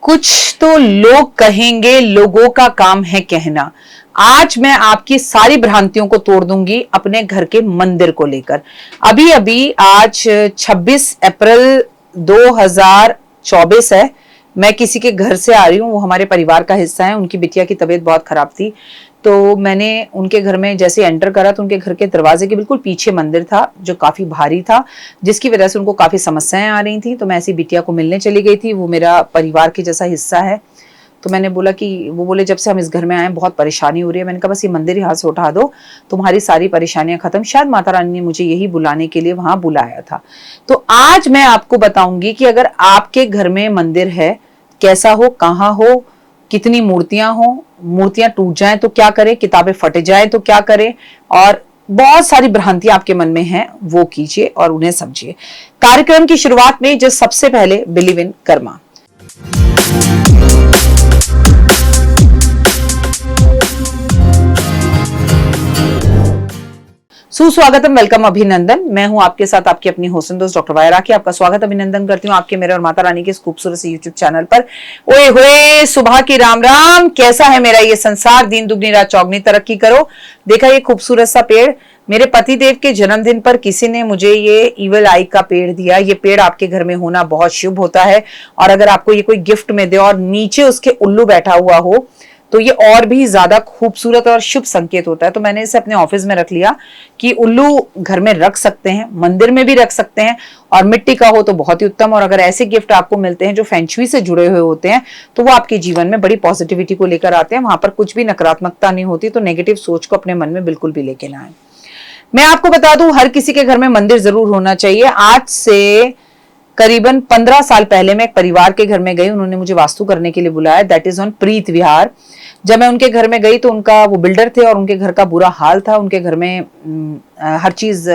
कुछ तो लोग कहेंगे, लोगों का काम है कहना। आज मैं आपकी सारी भ्रांतियों को तोड़ दूंगी अपने घर के मंदिर को लेकर। अभी अभी आज 26 अप्रैल 2024 है। मैं किसी के घर से आ रही हूँ, वो हमारे परिवार का हिस्सा है। उनकी बिटिया की तबीयत बहुत खराब थी, तो मैंने उनके घर में जैसे एंटर करा तो उनके घर के दरवाजे के बिल्कुल पीछे मंदिर था जो काफी भारी था, जिसकी वजह से उनको काफी समस्याएं आ रही थी। तो मैं ऐसी बिटिया को मिलने चली गई थी, वो मेरा परिवार के जैसा हिस्सा है। तो मैंने बोला कि वो बोले जब से हम इस घर में आए बहुत परेशानी हो रही है। मैंने कहा बस ये मंदिर यहाँ से उठा दो, तुम्हारी सारी परेशानियां खत्म। शायद माता रानी ने मुझे यही बुलाने के लिए वहां बुलाया था। तो आज मैं आपको बताऊंगी कि अगर आपके घर में मंदिर है, कैसा हो, कहाँ हो, कितनी मूर्तियां हो, मूर्तियां टूट जाएं तो क्या करें, किताबें फट जाएं तो क्या करें, और बहुत सारी भ्रांतियां आपके मन में हैं वो कीजिए और उन्हें समझिए। कार्यक्रम की शुरुआत में जो सबसे पहले बिलीव इन कर्मा। सुस्वागतम, वेलकम, अभिनंदन। मैं हूं आपके साथ आपकी अपनी होस्ट दोस्त डॉक्टर वायरा की। आपका स्वागत अभिनंदन करती हूं आपके, मेरे और माता रानी के इस खूबसूरत से यूट्यूब चैनल पर। ओए होए, सुबह की राम राम। कैसा है मेरा ये संसार, दिन दुगनी रात चौगनी तरक्की करो। देखा ये खूबसूरत सा पेड़, मेरे पति देव के जन्मदिन पर किसी ने मुझे ये ईवल आई का पेड़ दिया। ये पेड़ आपके घर में होना बहुत शुभ होता है, और अगर आपको ये कोई गिफ्ट में दे और नीचे उसके उल्लू बैठा हुआ हो तो ये और भी ज्यादा खूबसूरत और शुभ संकेत होता है। तो मैंने इसे अपने ऑफिस में रख लिया कि उल्लू घर में रख सकते हैं, मंदिर में भी रख सकते हैं, और मिट्टी का हो तो बहुत ही उत्तम। और अगर ऐसे गिफ्ट आपको मिलते हैं जो फेंगशुई से जुड़े हुए होते हैं तो वो आपके जीवन में बड़ी पॉजिटिविटी को लेकर आते हैं। वहां पर कुछ भी नकारात्मकता नहीं होती, तो नेगेटिव सोच को अपने मन में बिल्कुल भी लेके ना आए। मैं आपको बता दूं, हर किसी के घर में मंदिर जरूर होना चाहिए। आज से करीबन 15 साल पहले मैं एक परिवार के घर में गई, उन्होंने मुझे वास्तु करने के लिए बुलाया, दैट इज ऑन प्रीत विहार। जब मैं उनके घर में गई तो उनका वो बिल्डर थे और उनके घर का बुरा हाल था। उनके घर में हर चीज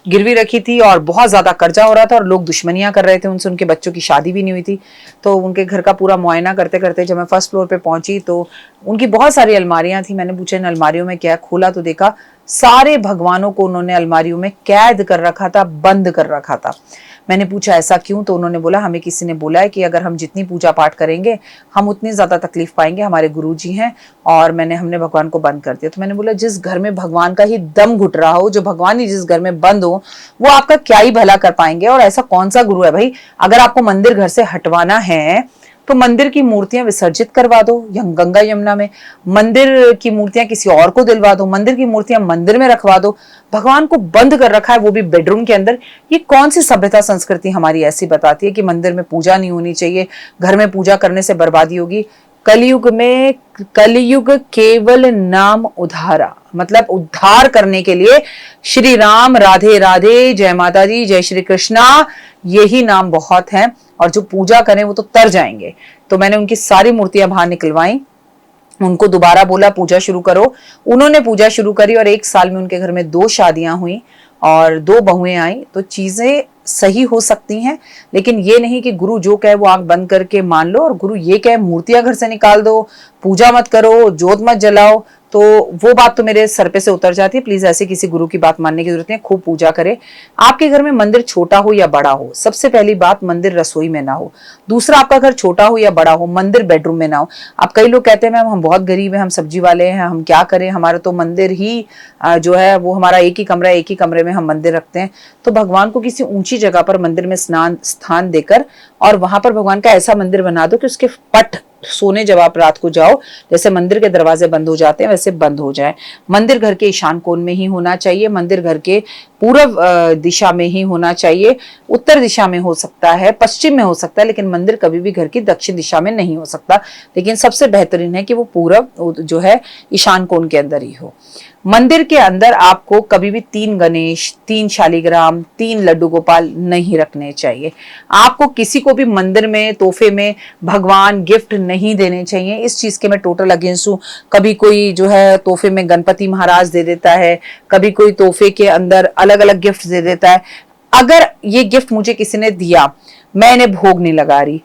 गिरवी रखी थी और बहुत ज्यादा कर्जा हो रहा था, और लोग दुश्मनियां कर रहे थे उनसे। उनके बच्चों की शादी भी नहीं हुई थी। तो उनके घर का पूरा मुआयना करते करते जब मैं फर्स्ट फ्लोर पे पहुंची तो उनकी बहुत सारी अलमारियां थी। मैंने पूछा इन अलमारियों में क्या, खोला तो देखा सारे भगवानों को उन्होंने अलमारियों में कैद कर रखा था, बंद कर रखा था। मैंने पूछा ऐसा क्यों, तो उन्होंने बोला हमें किसी ने बोला है कि अगर हम जितनी पूजा पाठ करेंगे हम उतनी ज्यादा तकलीफ पाएंगे, हमारे गुरुजी हैं, और हमने भगवान को बंद कर दिया। तो मैंने बोला जिस घर में भगवान का ही दम घुट रहा हो, जो भगवान ही जिस घर में बंद हो, वो आपका क्या ही भला कर पाएंगे। और ऐसा कौन सा गुरु है भाई, अगर आपको मंदिर घर से हटवाना है तो मंदिर की मूर्तियां विसर्जित करवा दो गंगा यमुना में, मंदिर की मूर्तियां किसी और को दिलवा दो, मंदिर की मूर्तियां मंदिर में रखवा दो। भगवान को बंद कर रखा है, वो भी बेडरूम के अंदर। ये कौन सी सभ्यता संस्कृति हमारी ऐसी बताती है कि मंदिर में पूजा नहीं होनी चाहिए, घर में पूजा करने से बर्बादी होगी। कलयुग में, कलयुग केवल नाम उद्धारा, मतलब उद्धार करने के लिए श्री राम, राधे राधे, जय माता दी, जय श्री कृष्णा, यही नाम बहुत है। और जो पूजा करें वो तो तर जाएंगे। तो मैंने उनकी सारी मूर्तियां बाहर निकलवाई, उनको दोबारा बोला पूजा शुरू करो। उन्होंने पूजा शुरू करी और 1 साल में उनके घर में 2 शादियां हुई और 2 बहुएं आई। तो चीजें सही हो सकती हैं, लेकिन ये नहीं कि गुरु जो कहे वो आंख बंद करके मान लो, और गुरु ये कहे मूर्तियां घर से निकाल दो, पूजा मत करो, जोत मत जलाओ, तो वो बात तो मेरे सर पे से उतर जाती है। प्लीज ऐसे किसी गुरु की बात मानने की जरूरत नहीं। खूब पूजा करें। आपके घर में मंदिर छोटा हो या बड़ा हो, सबसे पहली बात, मंदिर रसोई में ना हो। दूसरा, आपका घर छोटा हो या बड़ा हो, मंदिर बेडरूम में ना हो। अब कई लोग कहते हैं मैम हम बहुत गरीब हैं, हम सब्जी वाले हैं, हम क्या करें, हमारा तो मंदिर ही जो है वो हमारा एक ही कमरा है, एक ही कमरे में हम मंदिर रखते हैं। तो भगवान को किसी ऊंची जगह पर मंदिर में स्थान देकर और वहां पर भगवान का ऐसा मंदिर बना दो कि उसके पट सोने जब आप रात को जाओ, जैसे मंदिर के दरवाजे बंद हो जाते हैं वैसे बंद हो जाए। मंदिर घर के ईशान कोण में ही होना चाहिए, मंदिर घर के पूर्व दिशा में ही होना चाहिए। उत्तर दिशा में हो सकता है, पश्चिम में हो सकता है, लेकिन मंदिर कभी भी घर की दक्षिण दिशा में नहीं हो सकता। लेकिन सबसे बेहतरीन है कि वो पूर्व जो है ईशान कोण के अंदर ही हो। मंदिर के अंदर आपको कभी भी 3 गणेश, 3 शालिग्राम, 3 लड्डू गोपाल नहीं रखने चाहिए। आपको किसी को भी मंदिर में तोहफे में भगवान गिफ्ट नहीं देने चाहिए। इस चीज के मैं टोटल अगेंस्ट हूँ। कभी कोई जो है तोहफे में गणपति महाराज दे देता है, कभी कोई तोहफे के अंदर अलग अलग गिफ्ट दे देता है। अगर ये गिफ्ट मुझे किसी ने दिया, मैं इन्हें भोग नहीं लगा रही,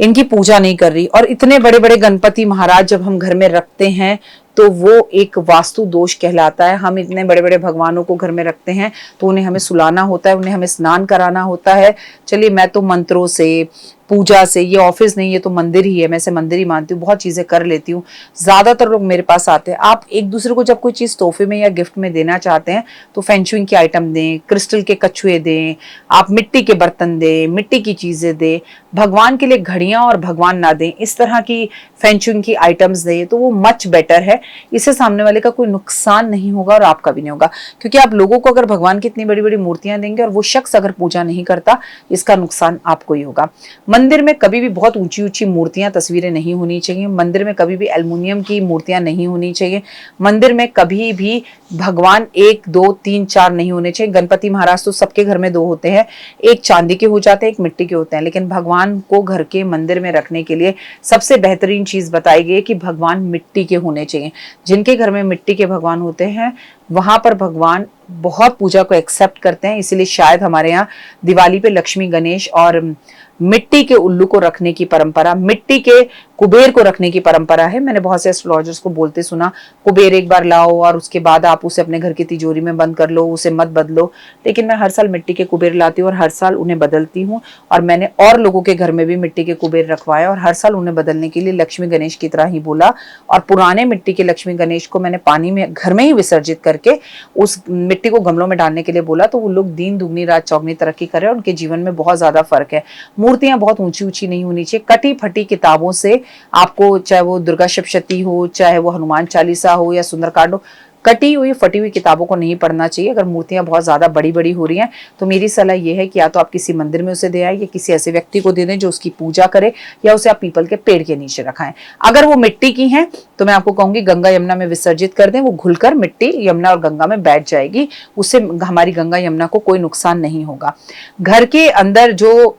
इनकी पूजा नहीं कर रही। और इतने बड़े बड़े गणपति महाराज जब हम घर में रखते हैं तो वो एक वास्तु दोष कहलाता है। हम इतने बड़े बड़े भगवानों को घर में रखते हैं तो उन्हें हमें सुलाना होता है, उन्हें हमें स्नान कराना होता है। चलिए, मैं तो मंत्रों से, पूजा से, ये ऑफिस नहीं, ये तो मंदिर ही है, मैं इसे मंदिर ही मानती हूँ, बहुत चीजें कर लेती हूँ। ज्यादातर लोग मेरे पास आते हैं। आप एक दूसरे को जब कोई चीज तोहफे में या गिफ्ट में देना चाहते हैं तो फेंगशुई के आइटम दें, क्रिस्टल के कछुए दें, आप मिट्टी के बर्तन दें, मिट्टी की चीजें दें, भगवान के लिए घड़ियां और भगवान ना दें, इस तरह की फेंगशुई की आइटम्स दें, तो वो मच बेटर है। इससे सामने वाले का कोई नुकसान नहीं होगा और आपका भी नहीं होगा, क्योंकि आप लोगों को अगर भगवान की इतनी बड़ी बड़ी मूर्तियां देंगे और वो शख्स अगर पूजा नहीं करता, इसका नुकसान आपको ही होगा। मंदिर में कभी भी बहुत ऊंची ऊंची मूर्तियां, तस्वीरें नहीं होनी चाहिए। मंदिर में कभी भी एल्युमिनियम की मूर्तियां नहीं होनी चाहिए। मंदिर में कभी भी भगवान 1 2 3 4 नहीं होने चाहिए। गणपति महाराज तो सबके घर में 2 होते हैं, एक चांदी के हो जाते हैं, एक मिट्टी के होते हैं, लेकिन भगवान को घर के मंदिर में रखने के लिए सबसे बेहतरीन चीज बताई गई है कि भगवान मिट्टी के होने चाहिए। जिनके घर में मिट्टी के भगवान होते हैं वहां पर भगवान बहुत पूजा को एक्सेप्ट करते हैं। इसीलिए शायद हमारे यहाँ दिवाली पे लक्ष्मी, गणेश और मिट्टी के उल्लू को रखने की परंपरा, मिट्टी के कुबेर को रखने की परंपरा है। मैंने बहुत से एस्ट्रोलॉजर्स को बोलते सुना, कुबेर एक बार लाओ और उसके बाद आप उसे अपने घर की तिजोरी में बंद कर लो, उसे मत बदलो। लेकिन मैं हर साल मिट्टी के कुबेर लाती हूँ और हर साल उन्हें बदलती हूँ, और मैंने और लोगों के घर में भी मिट्टी के कुबेर रखवाए और हर साल उन्हें बदलने के लिए लक्ष्मी गणेश की तरह ही बोला। और पुराने मिट्टी के लक्ष्मी गणेश को मैंने पानी में घर में ही विसर्जित करके उस मिट्टी को गमलों में डालने के लिए बोला, तो वो लोग दिन दुगनी रात चौगनी तरक्की कर रहे हैं, उनके जीवन में बहुत ज्यादा फर्क है। मूर्तियां बहुत ऊंची ऊंची नहीं होनी चाहिए। कटी फटी किताबों से आपको, चाहे वो दुर्गा सप्तशती हो, चाहे वो हनुमान चालीसा हो या सुंदरकांड हो, कटी हुई फटी हुई किताबों को नहीं पढ़ना चाहिए। अगर मूर्तियां बहुत ज्यादा बड़ी बड़ी हो रही हैं तो मेरी सलाह यह है कि या तो आप किसी मंदिर में उसे दे आए या किसी ऐसे व्यक्ति को दे दें जो उसकी पूजा करे, या उसे आप पीपल के पेड़ के नीचे रखाएं। अगर वो मिट्टी की हैं तो मैं आपको कहूंगी गंगा यमुना में विसर्जित कर दें, वो घुलकर मिट्टी यमुना और गंगा में बैठ जाएगी, उससे हमारी गंगा यमुना को कोई नुकसान नहीं होगा। घर के अंदर जो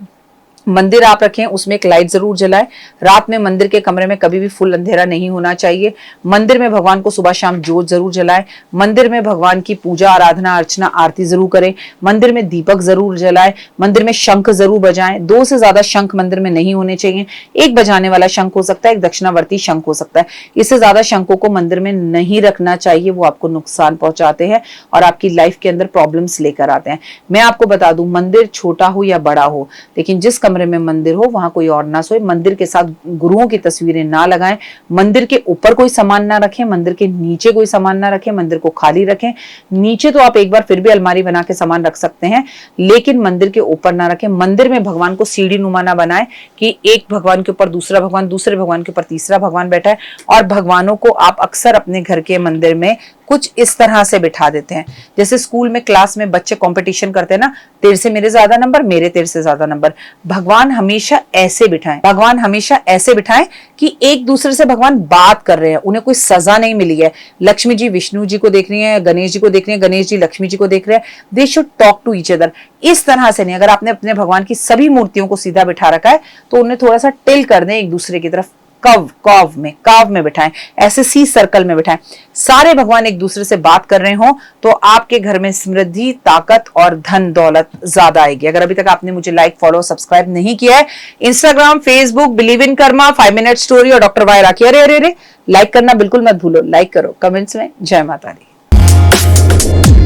मंदिर आप रखें उसमें एक लाइट जरूर जलाएं। रात में मंदिर के कमरे में कभी भी फुल अंधेरा नहीं होना चाहिए। मंदिर में भगवान को सुबह शाम जोत जरूर जलाएं। मंदिर में भगवान की पूजा, आराधना, अर्चना, आरती जरूर करें। मंदिर में दीपक जरूर जलाएं। मंदिर में शंख जरूर बजाएं। 2 से ज्यादा शंख मंदिर में नहीं होने चाहिए। एक बजाने वाला शंख हो सकता है, एक दक्षिणावर्ती शंख हो सकता है। इससे ज्यादा शंखों को मंदिर में नहीं रखना चाहिए, वो आपको नुकसान पहुंचाते हैं और आपकी लाइफ के अंदर प्रॉब्लम्स लेकर आते हैं। मैं आपको बता दूं, मंदिर छोटा हो या बड़ा हो, लेकिन जिस कमरे में मंदिर हो वहां कोई और ना सोए। मंदिर के साथ गुरुओं की तस्वीरें ना लगाएं। मंदिर के ऊपर कोई सामान ना रखें, मंदिर के नीचे कोई सामान ना रखें, मंदिर को खाली रखें। नीचे तो आप एक बार फिर भी अलमारी बना के सामान रख सकते हैं, लेकिन मंदिर के ऊपर ना रखें। मंदिर में भगवान को सीढ़ी नुमा ना बनाएं कि एक भगवान के ऊपर दूसरा भगवान, दूसरे भगवान के ऊपर तीसरा भगवान बैठा है। और भगवानों को आप अक्सर अपने घर के मंदिर में कुछ इस तरह से बिठा देते हैं, जैसे स्कूल में क्लास में बच्चे कंपटीशन करते हैं ना, तेरे से मेरे ज्यादा नंबर, मेरे तेरे से ज्यादा नंबर। भगवान हमेशा ऐसे बिठाएं, भगवान हमेशा ऐसे बिठाएं कि एक दूसरे से भगवान बात कर रहे हैं, उन्हें कोई सजा नहीं मिली है। लक्ष्मी जी विष्णु जी को देख रही है, गणेश जी को देख रही है, गणेश जी लक्ष्मी जी को देख रहे हैं। They should talk to each other. इस तरह से नहीं। अगर आपने अपने भगवान की सभी मूर्तियों को सीधा बिठा रखा है तो उन्हें थोड़ा सा टिल कर दें एक दूसरे की तरफ, काव में बिठाएं, ऐसे सी सर्कल में बिठाएं। सारे भगवान एक दूसरे से बात कर रहे हो तो आपके घर में समृद्धि, ताकत और धन दौलत ज्यादा आएगी। अगर अभी तक आपने मुझे लाइक, फॉलो, सब्सक्राइब नहीं किया है, Instagram, Facebook, believe in Karma, 5 minute story और डॉक्टर वाई राखी, अरे लाइक करना बिल्कुल मत भूलो। लाइक करो, कमेंट्स में जय माता दी।